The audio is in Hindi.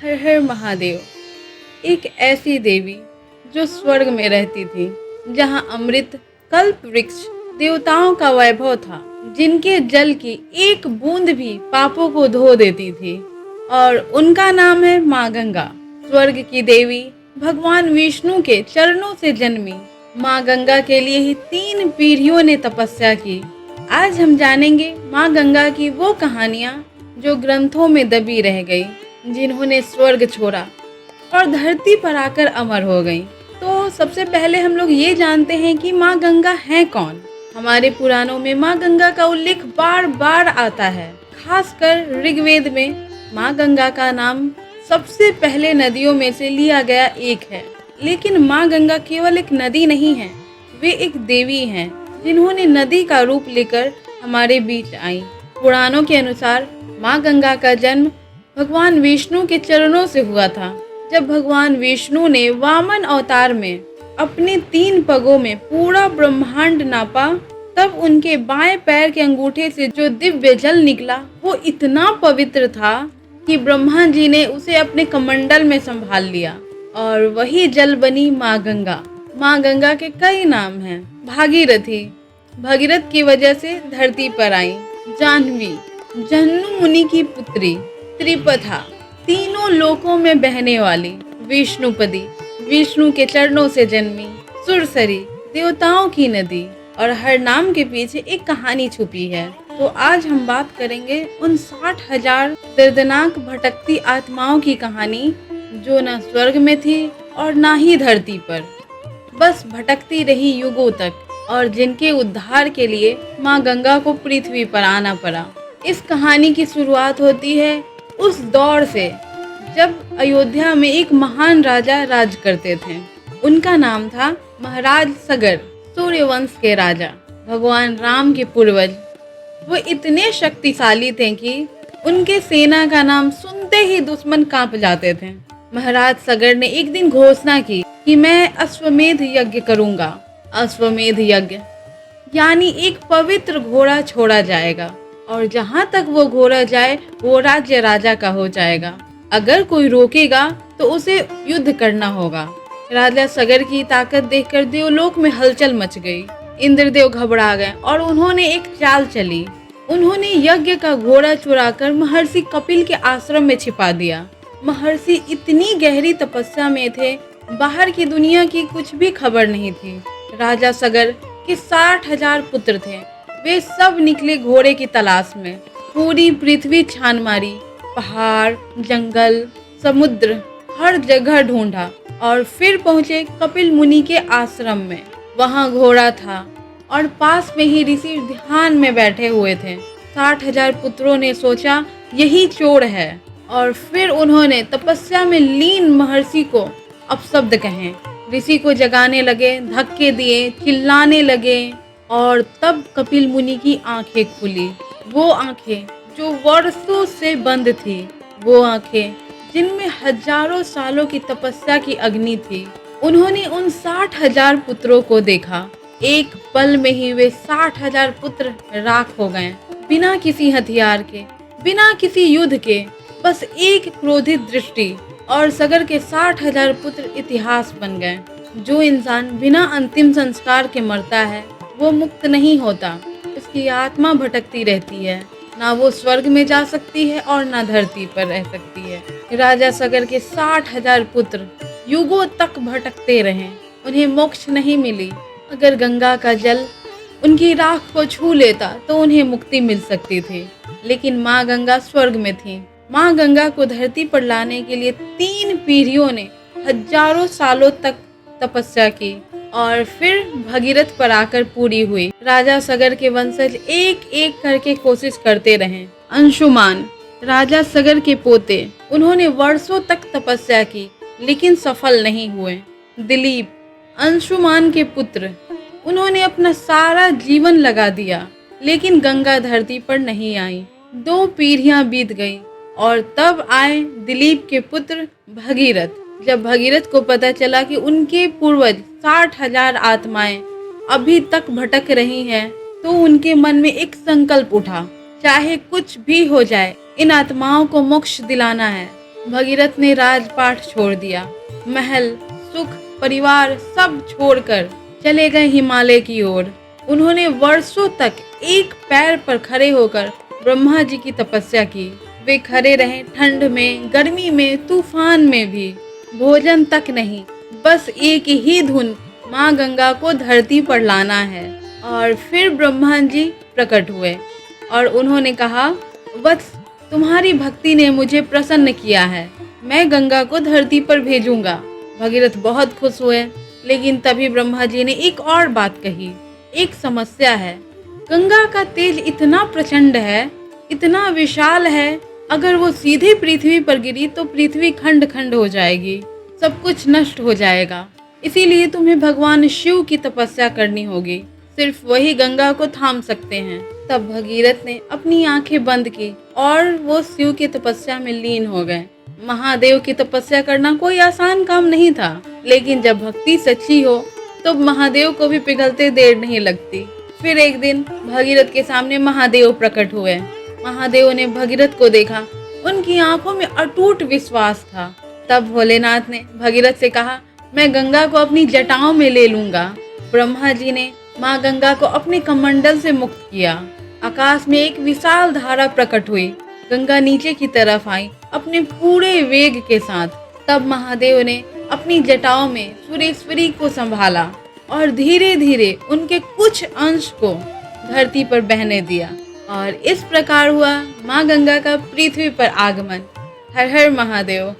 हर हर महादेव। एक ऐसी देवी जो स्वर्ग में रहती थी, जहां अमृत, कल्प वृक्ष, देवताओं का वैभव था, जिनके जल की एक बूंद भी पापों को धो देती थी। और उनका नाम है माँ गंगा। स्वर्ग की देवी भगवान विष्णु के चरणों से जन्मी माँ गंगा के लिए ही 3 पीढ़ियों ने तपस्या की। आज हम जानेंगे माँ गंगा की वो कहानियाँ जो ग्रंथों में दबी रह गई, जिन्होंने स्वर्ग छोड़ा और धरती पर आकर अमर हो गई। तो सबसे पहले हम लोग ये जानते हैं कि माँ गंगा है कौन। हमारे पुराणों में माँ गंगा का उल्लेख बार बार आता है। खासकर ऋग्वेद में माँ गंगा का नाम सबसे पहले नदियों में से लिया गया एक है। लेकिन माँ गंगा केवल एक नदी नहीं है, वे एक देवी हैं, जिन्होंने नदी का रूप लेकर हमारे बीच आई। पुराणों के अनुसार माँ गंगा का जन्म भगवान विष्णु के चरणों से हुआ था। जब भगवान विष्णु ने वामन अवतार में अपने 3 पगों में पूरा ब्रह्मांड नापा, तब उनके बाएं पैर के अंगूठे से जो दिव्य जल निकला वो इतना पवित्र था कि ब्रह्मा जी ने उसे अपने कमंडल में संभाल लिया, और वही जल बनी माँ गंगा। माँ गंगा के कई नाम हैं। भागीरथी, भगीरथ की वजह से धरती पर आई। जाह्नवी, जहन्नु मुनि की पुत्री। त्रिपथा, तीनों लोकों में बहने वाली। विष्णुपदी, विष्णु के चरणों से जन्मी। सुरसरी, देवताओं की नदी। और हर नाम के पीछे एक कहानी छुपी है। तो आज हम बात करेंगे उन 60,000 दर्दनाक भटकती आत्माओं की कहानी, जो न स्वर्ग में थी और ना ही धरती पर, बस भटकती रही युगों तक, और जिनके उद्धार के लिए माँ गंगा को पृथ्वी पर आना पड़ा। इस कहानी की शुरुआत होती है उस दौर से जब अयोध्या में एक महान राजा राज करते थे। उनका नाम था महाराज सगर, सूर्यवंश के राजा, भगवान राम के पूर्वज। वो इतने शक्तिशाली थे कि उनके सेना का नाम सुनते ही दुश्मन कांप जाते थे। महाराज सगर ने एक दिन घोषणा की कि मैं अश्वमेध यज्ञ करूंगा। अश्वमेध यज्ञ यानी एक पवित्र घोड़ा छोड़ा जाएगा, और जहां तक वो घोड़ा जाए वो राज्य राजा का हो जाएगा। अगर कोई रोकेगा तो उसे युद्ध करना होगा। राजा सगर की ताकत देखकर देवलोक में हलचल मच गई। इंद्रदेव घबरा गए और उन्होंने एक चाल चली। उन्होंने यज्ञ का घोड़ा चुराकर महर्षि कपिल के आश्रम में छिपा दिया। महर्षि इतनी गहरी तपस्या में थे, बाहर की दुनिया की कुछ भी खबर नहीं थी। राजा सगर के 60,000 पुत्र थे। वे सब निकले घोड़े की तलाश में। पूरी पृथ्वी छान मारी, पहाड़, जंगल, समुद्र, हर जगह ढूंढा, और फिर पहुंचे कपिल मुनि के आश्रम में। वहां घोड़ा था और पास में ही ऋषि ध्यान में बैठे हुए थे। 60,000 पुत्रों ने सोचा यही चोर है, और फिर उन्होंने तपस्या में लीन महर्षि को अपशब्द कहे। ऋषि को जगाने लगे, धक्के दिए, चिल्लाने लगे, और तब कपिल मुनि की आंखें खुली। वो आंखें जो वर्षों से बंद थी, वो आंखें जिनमें हजारों सालों की तपस्या की अग्नि थी। उन्होंने उन 60,000 पुत्रों को देखा। एक पल में ही वे 60,000 पुत्र राख हो गए, बिना किसी हथियार के, बिना किसी युद्ध के, बस एक क्रोधित दृष्टि, और सगर के 60,000 पुत्र इतिहास बन गए। जो इंसान बिना अंतिम संस्कार के मरता है वो मुक्त नहीं होता। उसकी आत्मा भटकती रहती है, ना वो स्वर्ग में जा सकती है और ना धरती पर रह सकती है। राजा सगर के 60,000 पुत्र युगों तक भटकते रहे, उन्हें मोक्ष नहीं मिली। अगर गंगा का जल उनकी राख को छू लेता तो उन्हें मुक्ति मिल सकती थी, लेकिन माँ गंगा स्वर्ग में थी। माँ गंगा को धरती पर लाने के लिए 3 पीढ़ियों ने हजारों सालों तक तपस्या की, और फिर भगीरथ पर आकर पूरी हुई। राजा सगर के वंशज एक एक करके कोशिश करते रहे। अंशुमान, राजा सगर के पोते, उन्होंने वर्षों तक तपस्या की लेकिन सफल नहीं हुए। दिलीप, अंशुमान के पुत्र, उन्होंने अपना सारा जीवन लगा दिया, लेकिन गंगा धरती पर नहीं आई। 2 पीढ़ियां बीत गई, और तब आए दिलीप के पुत्र भगीरथ। जब भगीरथ को पता चला कि उनके पूर्वज 60,000 आत्माएं अभी तक भटक रही हैं, तो उनके मन में एक संकल्प उठा, चाहे कुछ भी हो जाए, इन आत्माओं को मोक्ष दिलाना है। भगीरथ ने राजपाट छोड़ दिया। महल, सुख, परिवार सब छोड़कर चले गए हिमालय की ओर। उन्होंने वर्षों तक एक पैर पर खड़े होकर ब्रह्मा जी की तपस्या की। वे खड़े रहे ठंड में, गर्मी में, तूफान में भी। भोजन तक नहीं, बस एक ही धुन, माँ गंगा को धरती पर लाना है। और फिर ब्रह्मा जी प्रकट हुए और उन्होंने कहा, वत्स, तुम्हारी भक्ति ने मुझे प्रसन्न किया है, मैं गंगा को धरती पर भेजूंगा। भगीरथ बहुत खुश हुए, लेकिन तभी ब्रह्मा जी ने एक और बात कही। एक समस्या है, गंगा का तेज इतना प्रचंड है, इतना विशाल है, अगर वो सीधे पृथ्वी पर गिरी तो पृथ्वी खंड खंड हो जाएगी, सब कुछ नष्ट हो जाएगा। इसीलिए तुम्हें भगवान शिव की तपस्या करनी होगी, सिर्फ वही गंगा को थाम सकते हैं। तब भगीरथ ने अपनी आंखें बंद की और वो शिव की तपस्या में लीन हो गए। महादेव की तपस्या करना कोई आसान काम नहीं था, लेकिन जब भक्ति सच्ची हो तो महादेव को भी पिघलते देर नहीं लगती। फिर एक दिन भगीरथ के सामने महादेव प्रकट हुए। महादेव ने भगीरथ को देखा, उनकी आंखों में अटूट विश्वास था। तब भोलेनाथ ने भगीरथ से कहा, मैं गंगा को अपनी जटाओं में ले लूंगा। ब्रह्मा जी ने माँ गंगा को अपने कमंडल से मुक्त किया। आकाश में एक विशाल धारा प्रकट हुई। गंगा नीचे की तरफ आई अपने पूरे वेग के साथ। तब महादेव ने अपनी जटाओं में सुरेश्वरी को संभाला और धीरे धीरे उनके कुछ अंश को धरती पर बहने दिया। और इस प्रकार हुआ माँ गंगा का पृथ्वी पर आगमन। हर हर महादेव।